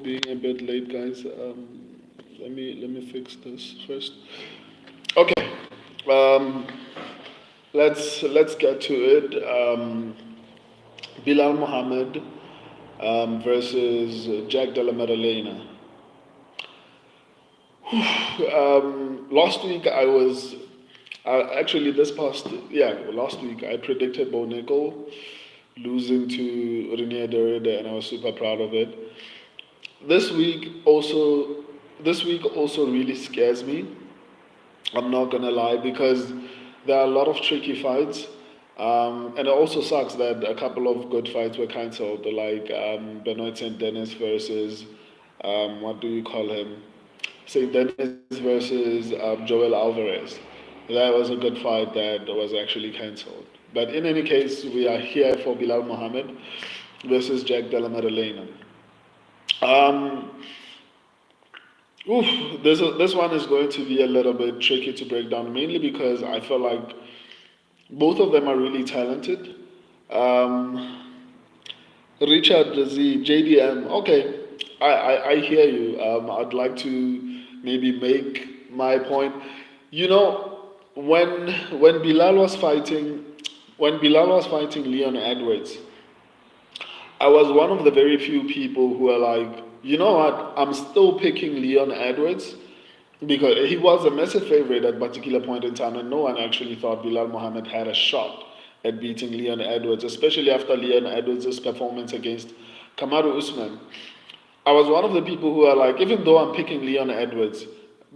being a bit late, guys. Let me fix this first. Okay. Um, let's get to it. Bilal Muhammad versus Jack Della Maddalena. Last week I was actually this past last week I predicted Bo Nickel losing to Renier Derrida, and I was super proud of it. This week also, this week also really scares me. I'm not gonna lie because there are a lot of tricky fights, and it also sucks that a couple of good fights were cancelled, like Benoit Saint Denis versus what do you call him? Saint Denis versus Joel Alvarez. That was a good fight that was actually cancelled. But in any case, we are here for Bilal Mohammed versus Jack Della Maddalena. Um, this one is going to be a little bit tricky to break down, mainly because I feel like both of them are really talented. Um, Richard Z, JDM, okay, I hear you. I'd like to maybe make my point. You know, when Bilal was fighting, when Bilal was fighting Leon Edwards, I was one of the very few people who are like, you know what, I'm still picking Leon Edwards because he was a massive favorite at a particular point in time, and no one actually thought Bilal Muhammad had a shot at beating Leon Edwards, especially after Leon Edwards' performance against Kamaru Usman. I was one of the people who are like, even though I'm picking Leon Edwards,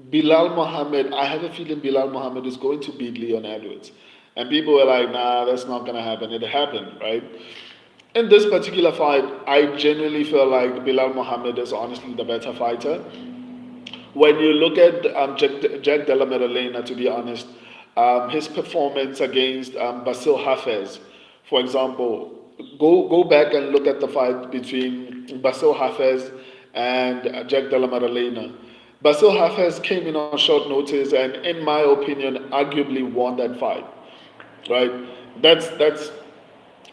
Bilal Muhammad, I have a feeling Bilal Muhammad is going to beat Leon Edwards. And people were like, nah, that's not going to happen. It happened, right? In this particular fight, I genuinely feel like Bilal Muhammad is honestly the better fighter. When you look at Jack Della Maddalena, to be honest, his performance against Basil Hafez, for example, go back and look at the fight between Basil Hafez and Jack Della Maddalena. Basil Hafez came in on short notice and, in my opinion, arguably won that fight. Right? That's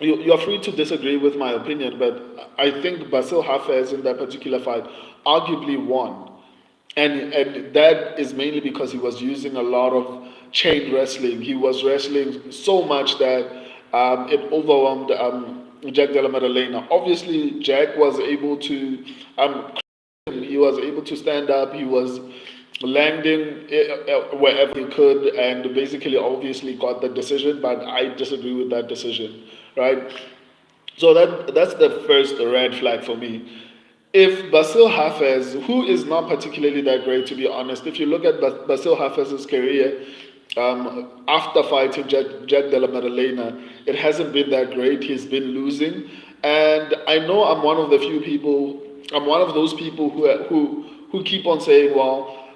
you're free to disagree with my opinion, but I think Basil Hafez in that particular fight arguably won. And that is mainly because he was using a lot of chain wrestling. He was wrestling so much that it overwhelmed Jack Della Maddalena. Obviously, Jack was able to he was able to stand up. He was landing wherever he could, and basically, obviously, got the decision. But I disagree with that decision, right? So that's the first red flag for me. If Basil Hafez, who is not particularly that great to be honest, if you look at Basil Hafez's career after fighting Jack Della Maddalena, it hasn't been that great. He's been losing, and I know I'm one of the few people. I'm one of those people who keep on saying, well,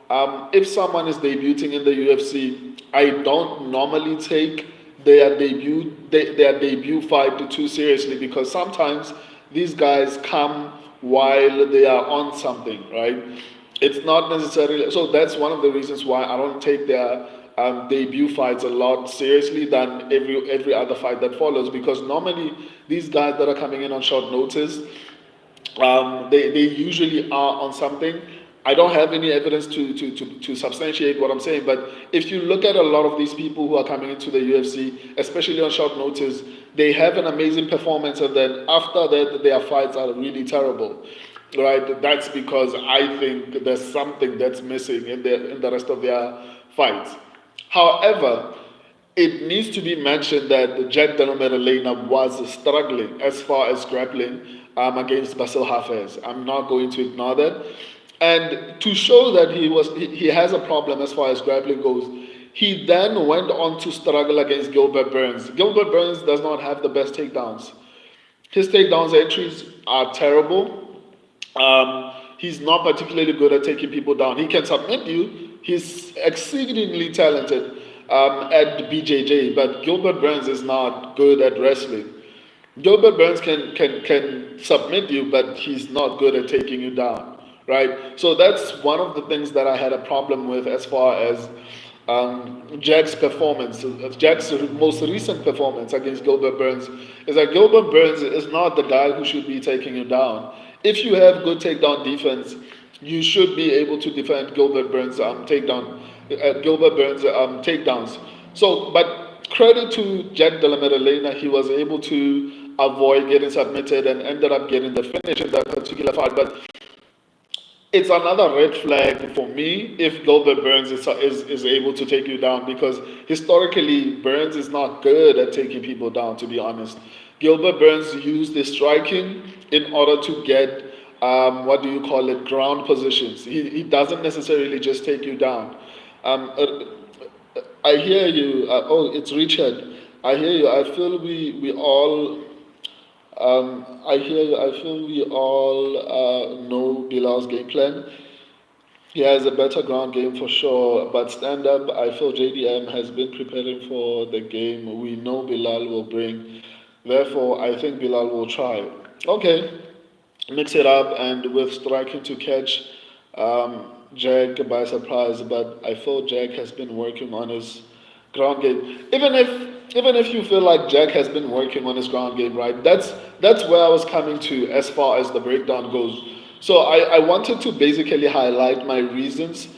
if someone is debuting in the UFC, I don't normally take their debut fight too seriously because sometimes these guys come while they are on something, right? It's not necessarily so. That's one of the reasons why I don't take their debut fights a lot seriously than every other fight that follows. Because normally these guys that are coming in on short notice, they usually are on something. I don't have any evidence to substantiate what I'm saying, but if you look at a lot of these people who are coming into the UFC, especially on short notice, they have an amazing performance, and then after that, their fights are really terrible, right? That's because I think there's something that's missing in the rest of their fights. However, it needs to be mentioned that Jack Della Maddalena was struggling as far as grappling against Basil Hafez. I'm not going to ignore that. And to show that he has a problem as far as grappling goes, he then went on to struggle against Gilbert Burns. Gilbert Burns does not have the best takedowns. His takedowns entries are terrible. He's not particularly good at taking people down. He can submit you. He's exceedingly talented at BJJ, but Gilbert Burns is not good at wrestling. Gilbert Burns can submit you, but he's not good at taking you down, right? So that's one of the things that I had a problem with as far as Jack's performance, Jack's most recent performance against Gilbert Burns, is that Gilbert Burns is not the guy who should be taking you down. if you have good takedown defense, you should be able to defend Gilbert Burns takedowns. So, but credit to Jack Della Maddalena, he was able to avoid getting submitted and ended up getting the finish in that particular fight. But it's another red flag for me if Gilbert Burns is able to take you down, because historically Burns is not good at taking people down, to be honest. Gilbert Burns used his striking in order to get, what do you call it, ground positions. He doesn't necessarily just take you down. I hear you. Oh, it's Richard. I hear you. I feel we all I hear you. I feel we all know Bilal's game plan. He has a better ground game for sure, but stand up, I feel JDM has been preparing for the game we know Bilal will bring. Therefore, I think Bilal will try. Okay, mix it up and with striking to catch Jack by surprise, but I feel Jack has been working on his ground game. Even if you feel like Jack has been working on his ground game, right? That's where I was coming to as far as the breakdown goes. So I wanted to basically highlight my reasons,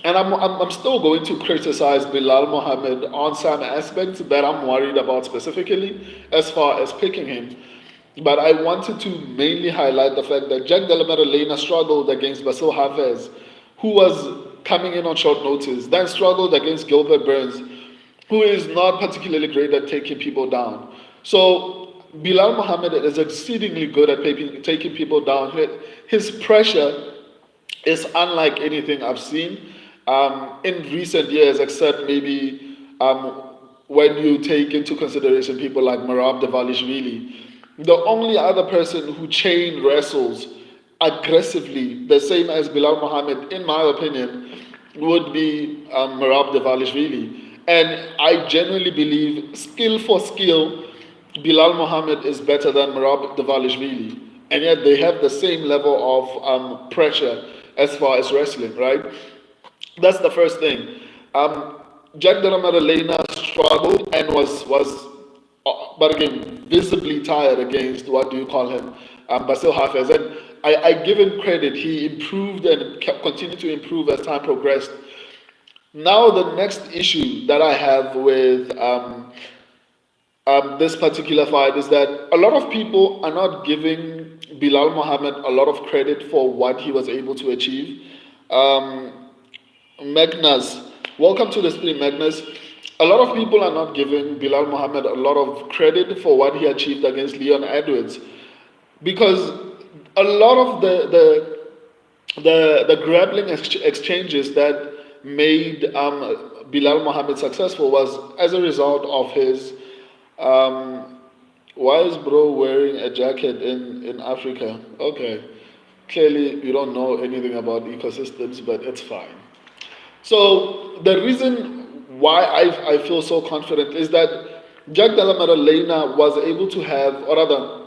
and I'm still going to criticize Bilal Mohammed on some aspects that I'm worried about specifically as far as picking him. But I wanted to mainly highlight the fact that Jack Della Maddalena struggled against Basil Hafez, who was coming in on short notice, then struggled against Gilbert Burns, who is not particularly great at taking people down. So Bilal Mohammed is exceedingly good at taking people down. His pressure is unlike anything I've seen in recent years, except maybe when you take into consideration people like Merab Devalishvili. The only other person who chain wrestles aggressively, the same as Bilal Mohammed, in my opinion, would be Merab Devalishvili. And I genuinely believe, skill for skill, Bilal Mohammed is better than Merab Devalishvili. And yet they have the same level of pressure as far as wrestling, right? That's the first thing. Jack Della Maddalena struggled and but again, visibly tired against, what do you call him, Basil Hafez. And I give him credit. He improved and continued to improve as time progressed. Now, the next issue that I have with this particular fight is that a lot of people are not giving Bilal Mohammed a lot of credit for what he was able to achieve. Magnus, welcome to the stream, Magnus. A lot of people are not giving Bilal Mohammed a lot of credit for what he achieved against Leon Edwards, because a lot of the grappling exchanges that made Bilal Mohammed successful was as a result of his. Why is bro wearing a jacket in Africa? Okay, clearly you don't know anything about ecosystems, but it's fine. So the reason why I feel so confident is that Jack Della Maddalena was able to have, or rather,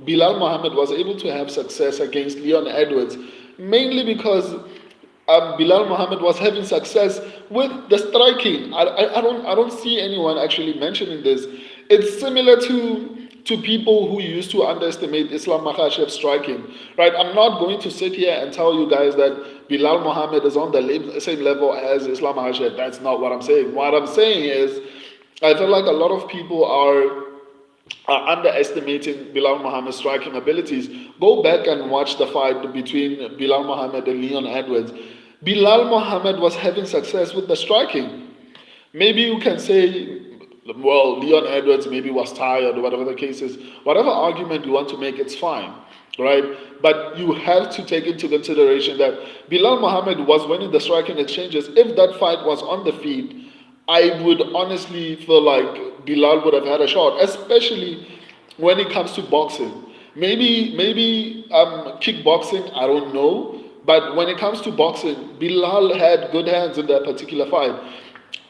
Bilal Mohammed was able to have success against Leon Edwards, mainly because Bilal Mohammed was having success with the striking. I don't see anyone actually mentioning this. It's similar to people who used to underestimate Islam Makhachev's striking, right? I'm not going to sit here and tell you guys that Bilal Mohammed is on the same level as Islam Makhachev. That's not what I'm saying. What I'm saying is, I feel like a lot of people are underestimating Bilal Mohammed's striking abilities. Go back and watch the fight between Bilal Mohammed and Leon Edwards. Bilal Mohammed was having success with the striking. Maybe you can say, well, Leon Edwards maybe was tired or whatever the case is. Whatever argument you want to make, it's fine, right? But you have to take into consideration that Bilal Mohammed was winning the striking exchanges. If that fight was on the feet, I would honestly feel like Bilal would have had a shot, especially when it comes to boxing. Maybe kickboxing, I don't know. But when it comes to boxing, Bilal had good hands in that particular fight.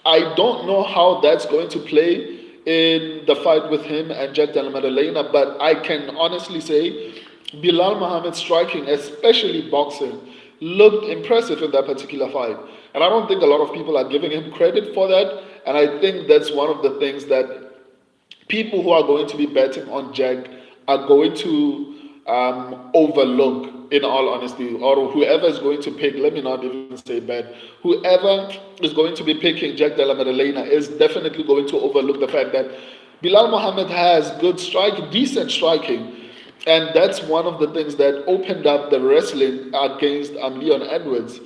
I don't know how that's going to play in the fight with him and Jack Della Maddalena, but I can honestly say Bilal Mohammed's striking, especially boxing, looked impressive in that particular fight. And I don't think a lot of people are giving him credit for that. And I think that's one of the things that people who are going to be betting on Jack are going to overlook, in all honesty, or whoever is going to pick, let me not even say bet, whoever is going to be picking Jack Della Maddalena is definitely going to overlook the fact that Bilal Muhammad has good striking, decent striking, and that's one of the things that opened up the wrestling against Leon Edwards.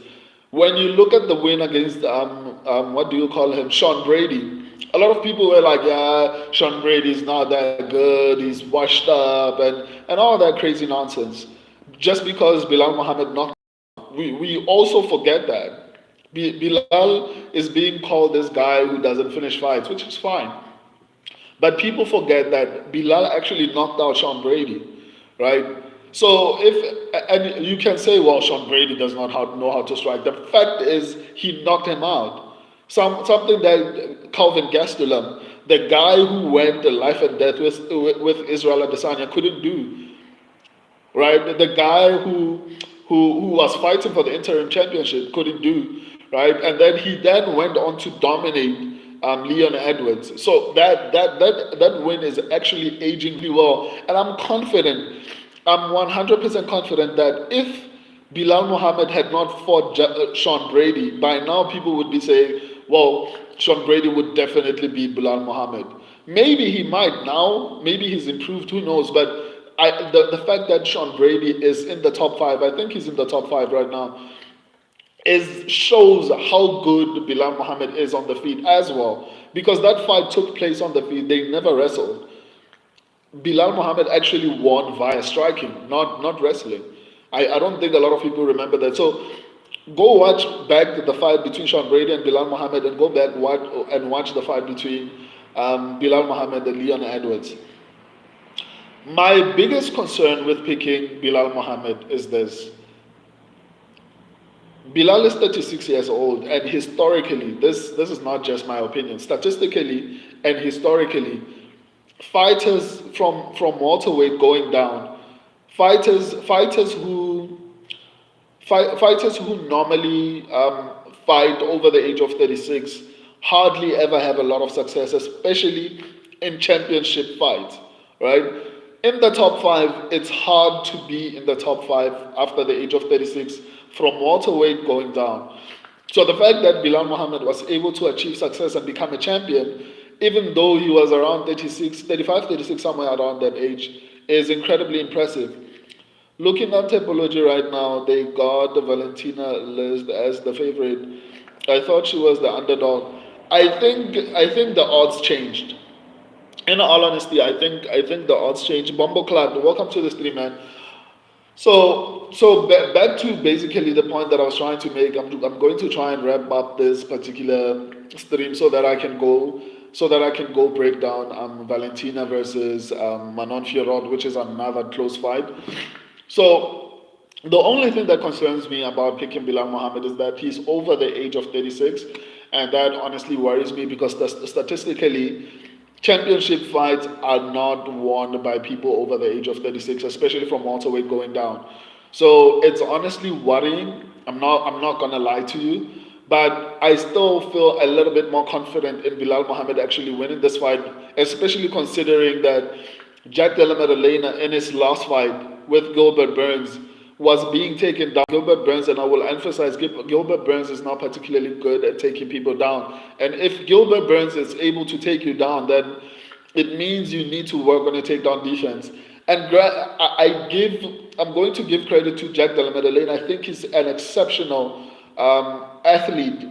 When you look at the win against what do you call him, Sean Brady, a lot of people were like, yeah, Sean Brady's not that good, he's washed up, and all that crazy nonsense. Just because Bilal Muhammad knocked, we also forget that. Bilal is being called this guy who doesn't finish fights, which is fine. But people forget that Bilal actually knocked out Sean Brady, right? So and you can say, well, Sean Brady does not know how to strike. The fact is, he knocked him out. Something that Calvin Gastelum, the guy who went the life and death with Israel Adesanya, couldn't do, right? The guy who was fighting for the interim championship couldn't do, right? And then he then went on to dominate Leon Edwards. So that win is actually aging really well, and I'm confident. I'm 100% confident that if Bilal Muhammad had not fought Sean Brady, by now people would be saying, well, Sean Brady would definitely beat Bilal Muhammad. Maybe he might now, maybe he's improved, who knows, but the fact that Sean Brady is in the top five, I think he's in the top five right now, is shows how good Bilal Muhammad is on the feet as well. Because that fight took place on the feet, they never wrestled. Bilal Muhammad actually won via striking, not wrestling. I don't think a lot of people remember that. So go watch back the fight between Sean Brady and Bilal Muhammad, and go back and watch the fight between Bilal Muhammad and Leon Edwards. My biggest concern with picking Bilal Muhammad is this. Bilal is 36 years old, and historically, this is not just my opinion, statistically and historically, fighters from welterweight going down, fighters who normally fight over the age of 36 hardly ever have a lot of success, especially in championship fights, right? In the top five, it's hard to be in the top five after the age of 36 from welterweight going down. So the fact that Bilal Muhammad was able to achieve success and become a champion, even though he was around 36, 35, 36, somewhere around that age, is incredibly impressive. Looking at Topology right now, they got the Valentina list as the favorite. I thought she was the underdog. I think the odds changed. In all honesty, I think the odds changed. Bombo Clad, welcome to the stream, man. So back to basically the point that I was trying to make. I'm going to try and wrap up this particular stream so that I can go break down Valentina versus Manon Fiorot, which is another close fight. So the only thing that concerns me about picking Bilal Muhammad is that he's over the age of 36, and that honestly worries me because statistically, championship fights are not won by people over the age of 36, especially from welterweight going down. So it's honestly worrying. I'm not gonna lie to you, but I still feel a little bit more confident in Bilal Muhammad actually winning this fight, especially considering that Jack Della Maddalena in his last fight with Gilbert Burns was being taken down. Gilbert Burns, and I will emphasize, Gilbert Burns is not particularly good at taking people down. And if Gilbert Burns is able to take you down, then it means you need to work on your takedown defense. And I'm going to give credit to Jack Della Maddalena. I think he's an exceptional athlete.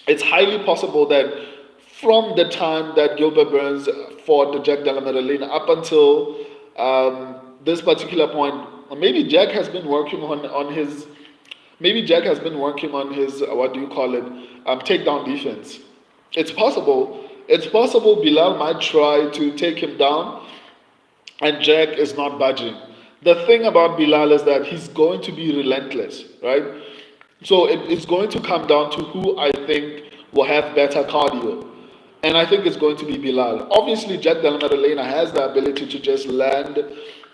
It's highly possible that from the time that Gilbert Burns fought the Jack Della Maddalena up until this particular point, maybe Jack has been working on his what do you call it, takedown defense. It's possible. It's possible Bilal might try to take him down, and Jack is not budging. The thing about Bilal is that he's going to be relentless, right? So it's going to come down to who I think will have better cardio. And I think it's going to be Bilal. Obviously, Jack Della Maddalena has the ability to just land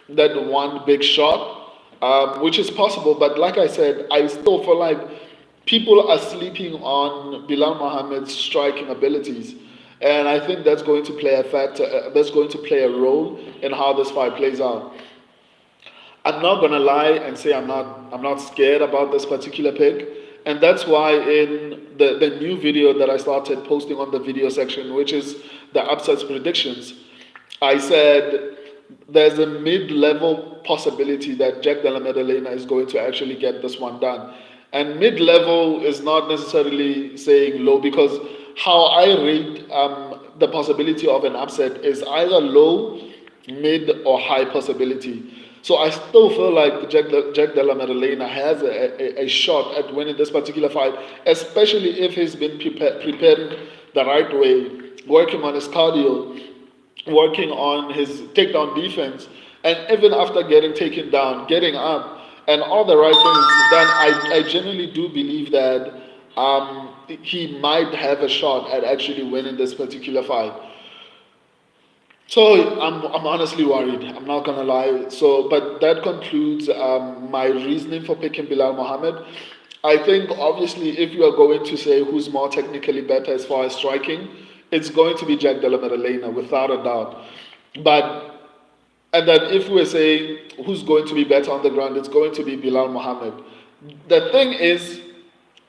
that one big shot, which is possible. But like I said, I still feel like people are sleeping on Bilal Muhammad's striking abilities. And I think that's going to play a factor, that's going to play a role in how this fight plays out. I'm not gonna lie and say I'm not scared about this particular pick, and that's why in the new video that I started posting on the video section, which is the upsets predictions, I said there's a mid-level possibility that Jack Della Maddalena is going to actually get this one done. And mid-level is not necessarily saying low, because how I rate the possibility of an upset is either low, mid, or high possibility. So I still feel like Jack Della Maddalena has a shot at winning this particular fight, especially if he's been preparing the right way, working on his cardio, working on his takedown defense, and even after getting taken down, getting up, and all the right things, then I genuinely do believe that he might have a shot at actually winning this particular fight. So I'm honestly worried. I'm not gonna lie. So, but that concludes my reasoning for picking Bilal Mohammed. I think obviously if you are going to say who's more technically better as far as striking, it's going to be Jack Della Maddalena without a doubt. But and then if we're saying who's going to be better on the ground, it's going to be Bilal Mohammed. The thing is,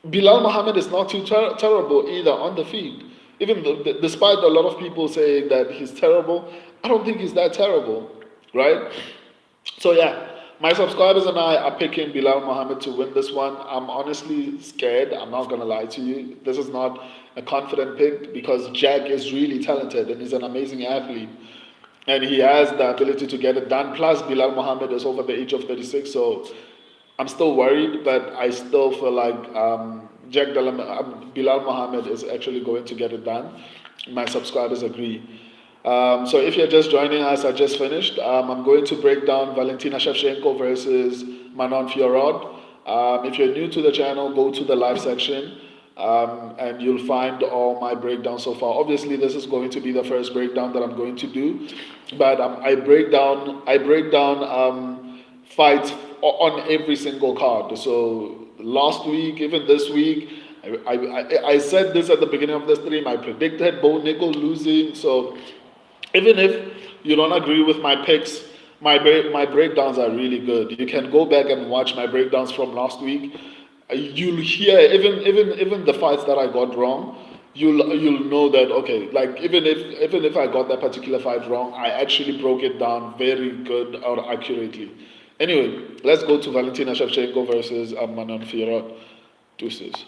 Bilal Muhammad is not too terrible either on the field. Even despite a lot of people saying that he's terrible, I don't think he's that terrible, right? So yeah, my subscribers and I are picking Bilal Muhammad to win this one. I'm honestly scared. I'm not gonna lie to you. This is not a confident pick because Jack is really talented and he's an amazing athlete and he has the ability to get it done. Plus, Bilal Muhammad is over the age of 36, so I'm still worried, but I still feel like Bilal Muhammad is actually going to get it done. My subscribers agree. So if you're just joining us, I just finished. I'm going to break down Valentina Shevchenko versus Manon Fiorot. If you're new to the channel, go to the live section and you'll find all my breakdowns so far. Obviously, this is going to be the first breakdown that I'm going to do, but I break down fights on every single card. So last week, even this week, I said this at the beginning of the stream. I predicted Bo Nickel losing. So even if you don't agree with my picks, my breakdowns are really good. You can go back and watch my breakdowns from last week. You'll hear even the fights that I got wrong. You'll know that okay, like even if I got that particular fight wrong, I actually broke it down very good or accurately. Anyway, let's go to Valentina Shevchenko versus Manon Fiorot. Deuces.